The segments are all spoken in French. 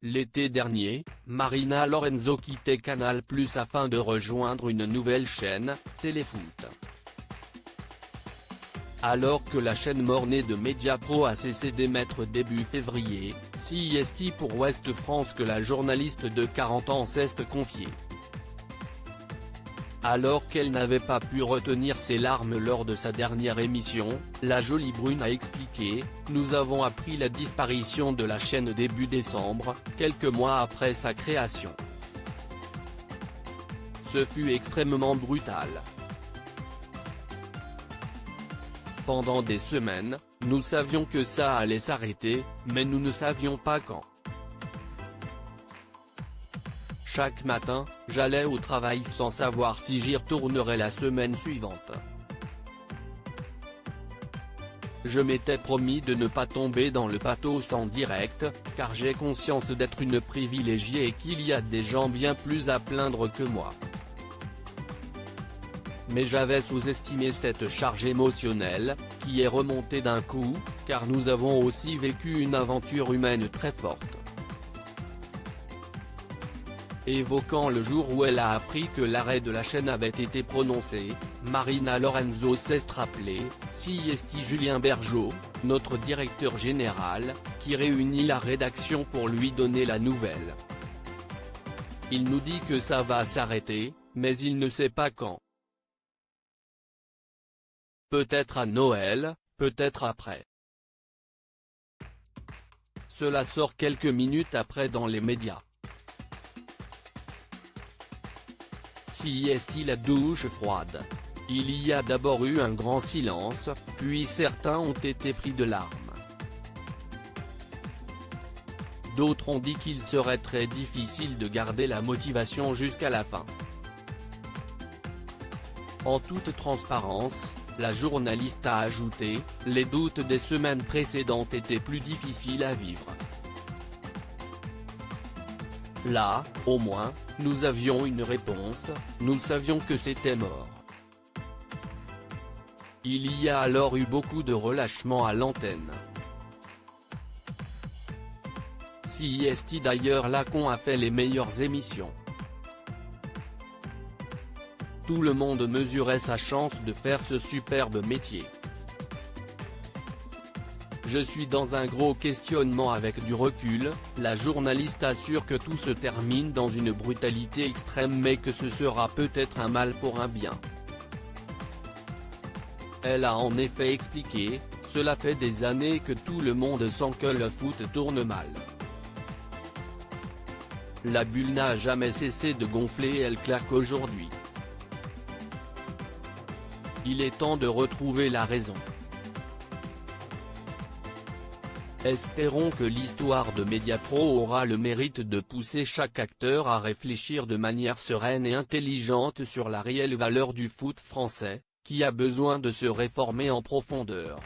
L'été dernier, Marina Lorenzo quittait Canal+ afin de rejoindre une nouvelle chaîne, Téléfoot. Alors que la chaîne mornée de Mediapro a cessé d'émettre début février, CIST pour Ouest France que la journaliste de 40 ans s'est confiée. Alors qu'elle n'avait pas pu retenir ses larmes lors de sa dernière émission, la jolie brune a expliqué « Nous avons appris la disparition de la chaîne début décembre, quelques mois après sa création. Ce fut extrêmement brutal. Pendant des semaines, nous savions que ça allait s'arrêter, mais nous ne savions pas quand. Chaque matin, j'allais au travail sans savoir si j'y retournerais la semaine suivante. Je m'étais promis de ne pas tomber dans le pathos en direct, car j'ai conscience d'être une privilégiée et qu'il y a des gens bien plus à plaindre que moi. Mais j'avais sous-estimé cette charge émotionnelle, qui est remontée d'un coup, car nous avons aussi vécu une aventure humaine très forte. » Évoquant le jour où elle a appris que l'arrêt de la chaîne avait été prononcé, Marina Lorenzo s'est rappelé, CIST Julien Bergeau, notre directeur général, qui réunit la rédaction pour lui donner la nouvelle. Il nous dit que ça va s'arrêter, mais il ne sait pas quand. Peut-être à Noël, peut-être après. Cela sort quelques minutes après dans les médias. CIST la douche froide. Il y a d'abord eu un grand silence, puis certains ont été pris de larmes. D'autres ont dit qu'il serait très difficile de garder la motivation jusqu'à la fin. En toute transparence, la journaliste a ajouté, les doutes des semaines précédentes étaient plus difficiles à vivre. Là, au moins, nous avions une réponse, nous savions que c'était mort. Il y a alors eu beaucoup de relâchement à l'antenne. CIST d'ailleurs Lacon a fait les meilleures émissions. Tout le monde mesurait sa chance de faire ce superbe métier. Je suis dans un gros questionnement avec du recul, la journaliste assure que tout se termine dans une brutalité extrême mais que ce sera peut-être un mal pour un bien. Elle a en effet expliqué, cela fait des années que tout le monde sent que le foot tourne mal. La bulle n'a jamais cessé de gonfler et elle claque aujourd'hui. Il est temps de retrouver la raison. Espérons que l'histoire de Mediapro aura le mérite de pousser chaque acteur à réfléchir de manière sereine et intelligente sur la réelle valeur du foot français, qui a besoin de se réformer en profondeur.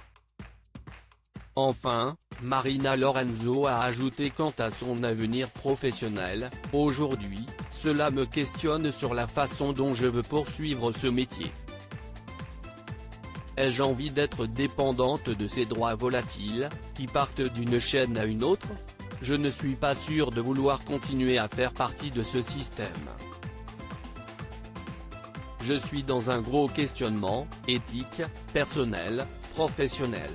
Enfin, Marina Lorenzo a ajouté quant à son avenir professionnel, aujourd'hui, cela me questionne sur la façon dont je veux poursuivre ce métier. Ai-je envie d'être dépendante de ces droits volatiles, qui partent d'une chaîne à une autre? Je ne suis pas sûr de vouloir continuer à faire partie de ce système. Je suis dans un gros questionnement, éthique, personnel, professionnel.